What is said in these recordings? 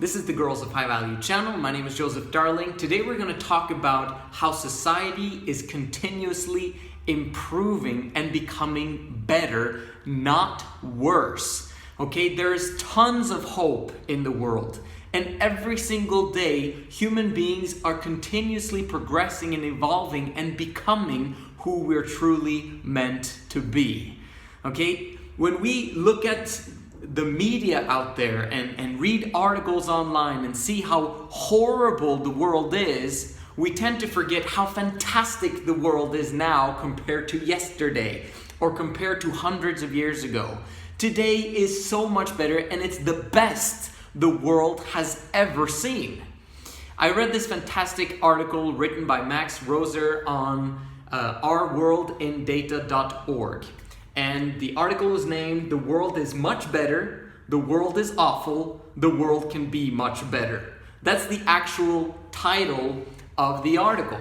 This is the Girls of High Value channel. My name is Joseph Darling. Today we're going to talk about how society is continuously improving and becoming better, not worse. Okay, there's tons of hope in the world. And every single day, human beings are continuously progressing and evolving and becoming who we're truly meant to be. Okay, when we look at the media out there and read articles online and see how horrible the world is, we tend to forget how fantastic the world is now compared to yesterday or compared to hundreds of years ago. Today is so much better, and it's the best the world has ever seen. I read this fantastic article written by Max Roser on ourworldindata.org. And the article is named, "The World is Much Better, the World is Awful, the World Can Be Much Better." That's the actual title of the article.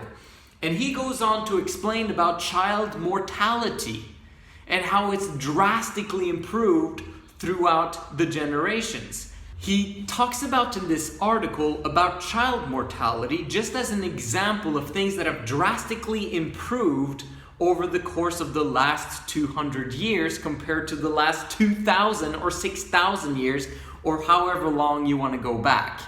And he goes on to explain about child mortality and how it's drastically improved throughout the generations. He talks about in this article about child mortality just as an example of things that have drastically improved over the course of the last 200 years compared to the last 2,000 or 6,000 years, or however long you want to go back.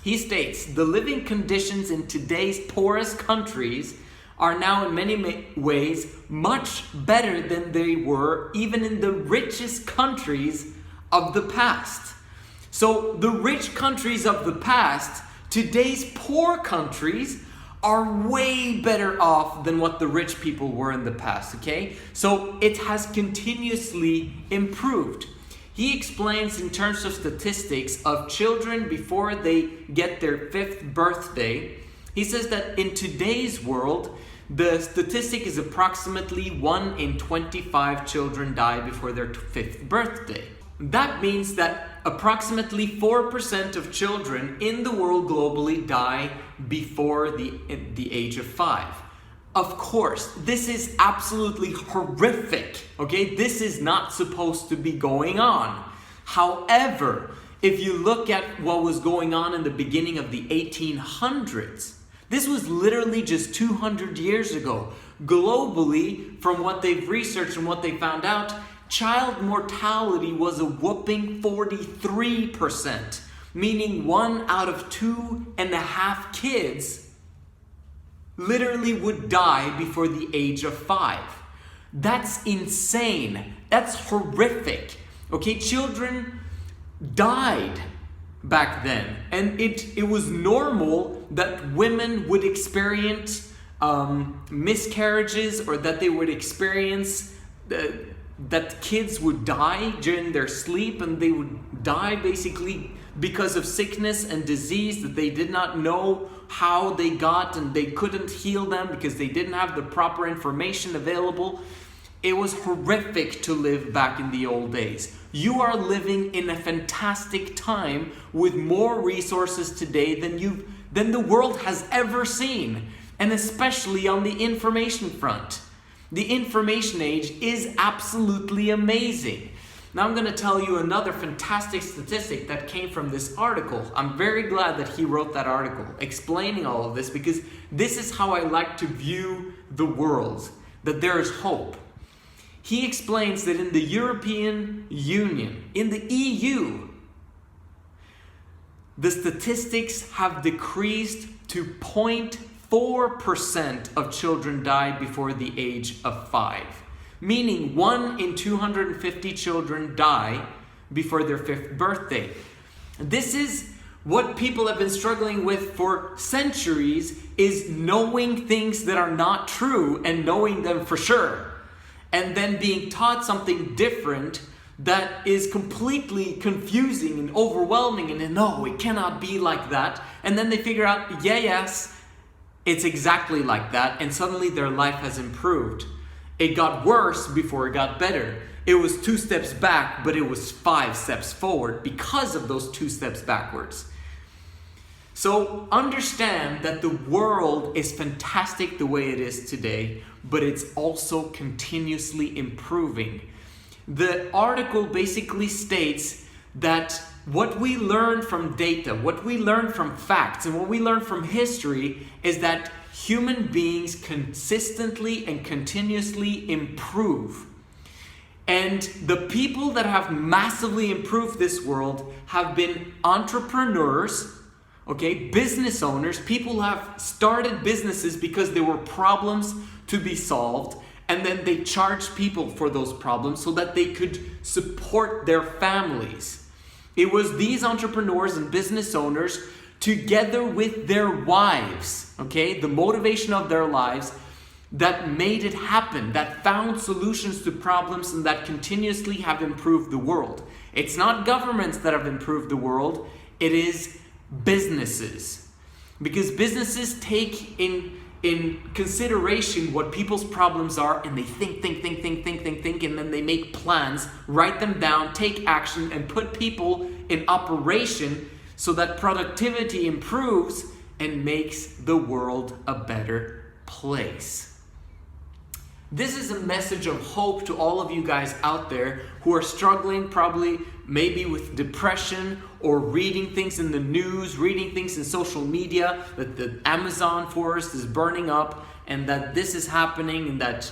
He states, "The living conditions in today's poorest countries are now in many ways much better than they were even in the richest countries of the past." So the rich countries of the past, today's poor countries, are way better off than what the rich people were in the past, okay? So it has continuously improved. He explains in terms of statistics of children before they get their 5th birthday. He says that in today's world, the statistic is approximately 1 in 25 children die before their 5th birthday. That means that approximately 4% of children in the world globally die before the age of 5. Of course, this is absolutely horrific, okay? This is not supposed to be going on. However, if you look at what was going on in the beginning of the 1800s, this was literally just 200 years ago. Globally, from what they've researched and what they found out, child mortality was a whopping 43%, meaning 1 out of 2.5 kids literally would die before the age of 5. That's insane. That's horrific. Okay, children died back then, and it was normal that women would experience miscarriages, or that they would experience that kids would die during their sleep, and they would die basically because of sickness and disease that they did not know how they got, and they couldn't heal them because they didn't have the proper information available. It was horrific to live back in the old days. You are living in a fantastic time with more resources today than the world has ever seen, and especially on the information front. The information age is absolutely amazing. Now I'm going to tell you another fantastic statistic that came from this article. I'm very glad that he wrote that article explaining all of this, because this is how I like to view the world, that there is hope. He explains that in the European Union, in the EU, the statistics have decreased to 0.4% of children die before the age of 5. Meaning 1 in 250 children die before their 5th birthday. This is what people have been struggling with for centuries, is knowing things that are not true and knowing them for sure. And then being taught something different that is completely confusing and overwhelming, and no, it cannot be like that. And then they figure out, yes, it's exactly like that, and suddenly their life has improved. It got worse before it got better. It was 2 steps back, but it was 5 steps forward because of those 2 steps backwards. So understand that the world is fantastic the way it is today, but it's also continuously improving. The article basically states that what we learn from data, what we learn from facts, and what we learn from history is that human beings consistently and continuously improve. And the people that have massively improved this world have been entrepreneurs, okay, business owners, people who have started businesses because there were problems to be solved, and then they charged people for those problems so that they could support their families. It was these entrepreneurs and business owners, together with their wives, okay, the motivation of their lives, that made it happen, that found solutions to problems, and that continuously have improved the world. It's not governments that have improved the world, it is businesses. Because businesses take in consideration what people's problems are, and they think, and then they make plans, write them down, take action, and put people in operation so that productivity improves and makes the world a better place. This is a message of hope to all of you guys out there who are struggling probably maybe with depression, or reading things in the news, reading things in social media, that the Amazon forest is burning up and that this is happening, and that,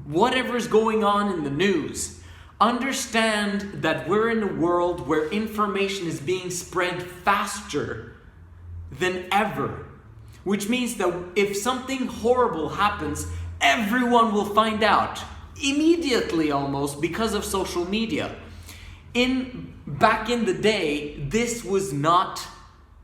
whatever's going on in the news. Understand that we're in a world where information is being spread faster than ever. Which means that if something horrible happens, everyone will find out immediately, almost, because of social media. Back in the day, this was not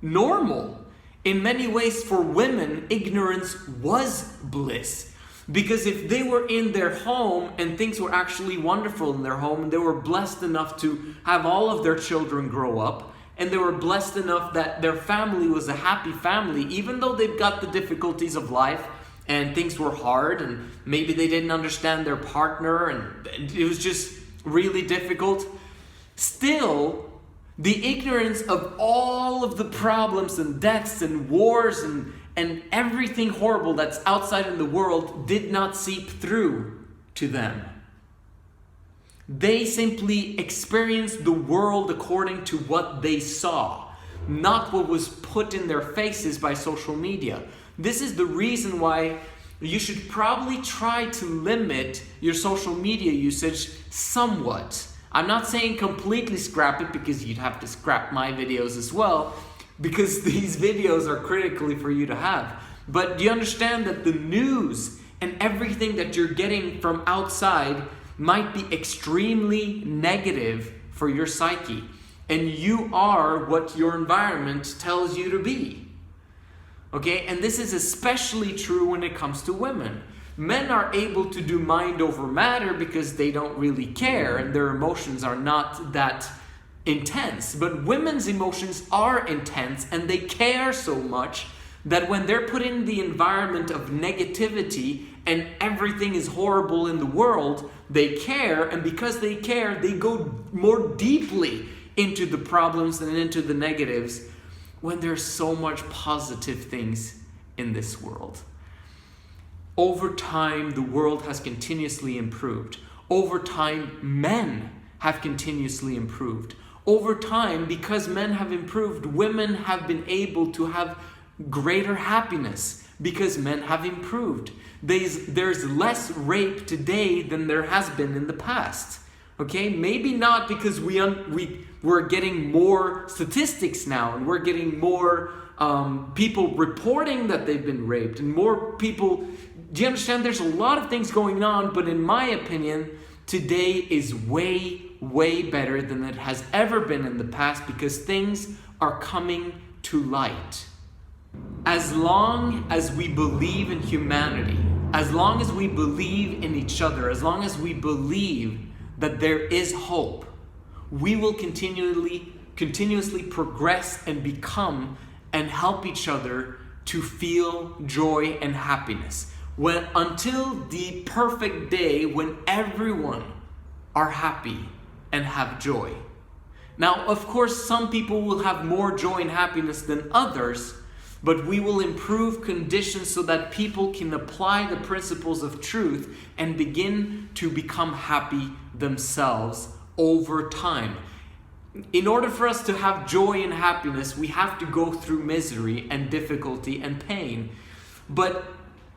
normal. In many ways, for women, ignorance was bliss. Because if they were in their home and things were actually wonderful in their home, and they were blessed enough to have all of their children grow up, and they were blessed enough that their family was a happy family, even though they've got the difficulties of life and things were hard, and maybe they didn't understand their partner and it was just really difficult. Still, the ignorance of all of the problems and deaths and wars and everything horrible that's outside in the world did not seep through to them. They simply experienced the world according to what they saw, not what was put in their faces by social media. This is the reason why you should probably try to limit your social media usage somewhat. I'm not saying completely scrap it, because you'd have to scrap my videos as well, because these videos are critically for you to have. But do you understand that the news and everything that you're getting from outside might be extremely negative for your psyche, and you are what your environment tells you to be. Okay, and this is especially true when it comes to women. Men are able to do mind over matter because they don't really care and their emotions are not that intense. But women's emotions are intense, and they care so much that when they're put in the environment of negativity and everything is horrible in the world, they care, and because they care, they go more deeply into the problems and into the negatives when there's so much positive things in this world. Over time, the world has continuously improved. Over time, men have continuously improved. Over time, because men have improved, women have been able to have greater happiness because men have improved. There's less rape today than there has been in the past. Okay, maybe not because we're getting more statistics now, and we're getting more people reporting that they've been raped, and more people. Do you understand? There's a lot of things going on, but in my opinion, today is way, way better than it has ever been in the past, because things are coming to light. As long as we believe in humanity, as long as we believe in each other, as long as we believe that there is hope, we will continuously progress and become and help each other to feel joy and happiness. Until the perfect day when everyone are happy and have joy. Now, of course, some people will have more joy and happiness than others, but we will improve conditions so that people can apply the principles of truth and begin to become happy themselves over time. in order for us to have joy and happiness, we have to go through misery and difficulty and pain. But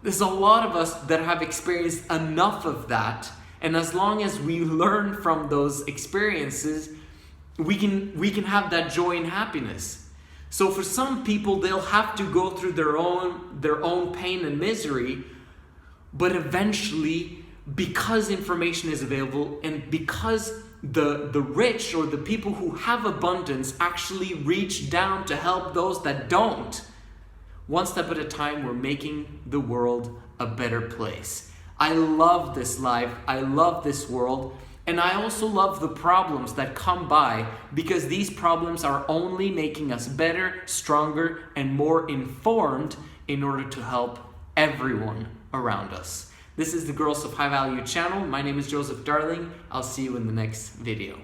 there's a lot of us that have experienced enough of that, and as long as we learn from those experiences, we can have that joy and happiness. So for some people, they'll have to go through their own pain and misery, but eventually, because information is available and because the rich or the people who have abundance actually reach down to help those that don't, one step at a time, we're making the world a better place. I love this life, I love this world, and I also love the problems that come by, because these problems are only making us better, stronger, and more informed in order to help everyone around us. This is the Girls of High Value channel. My name is Joseph Darling. I'll see you in the next video.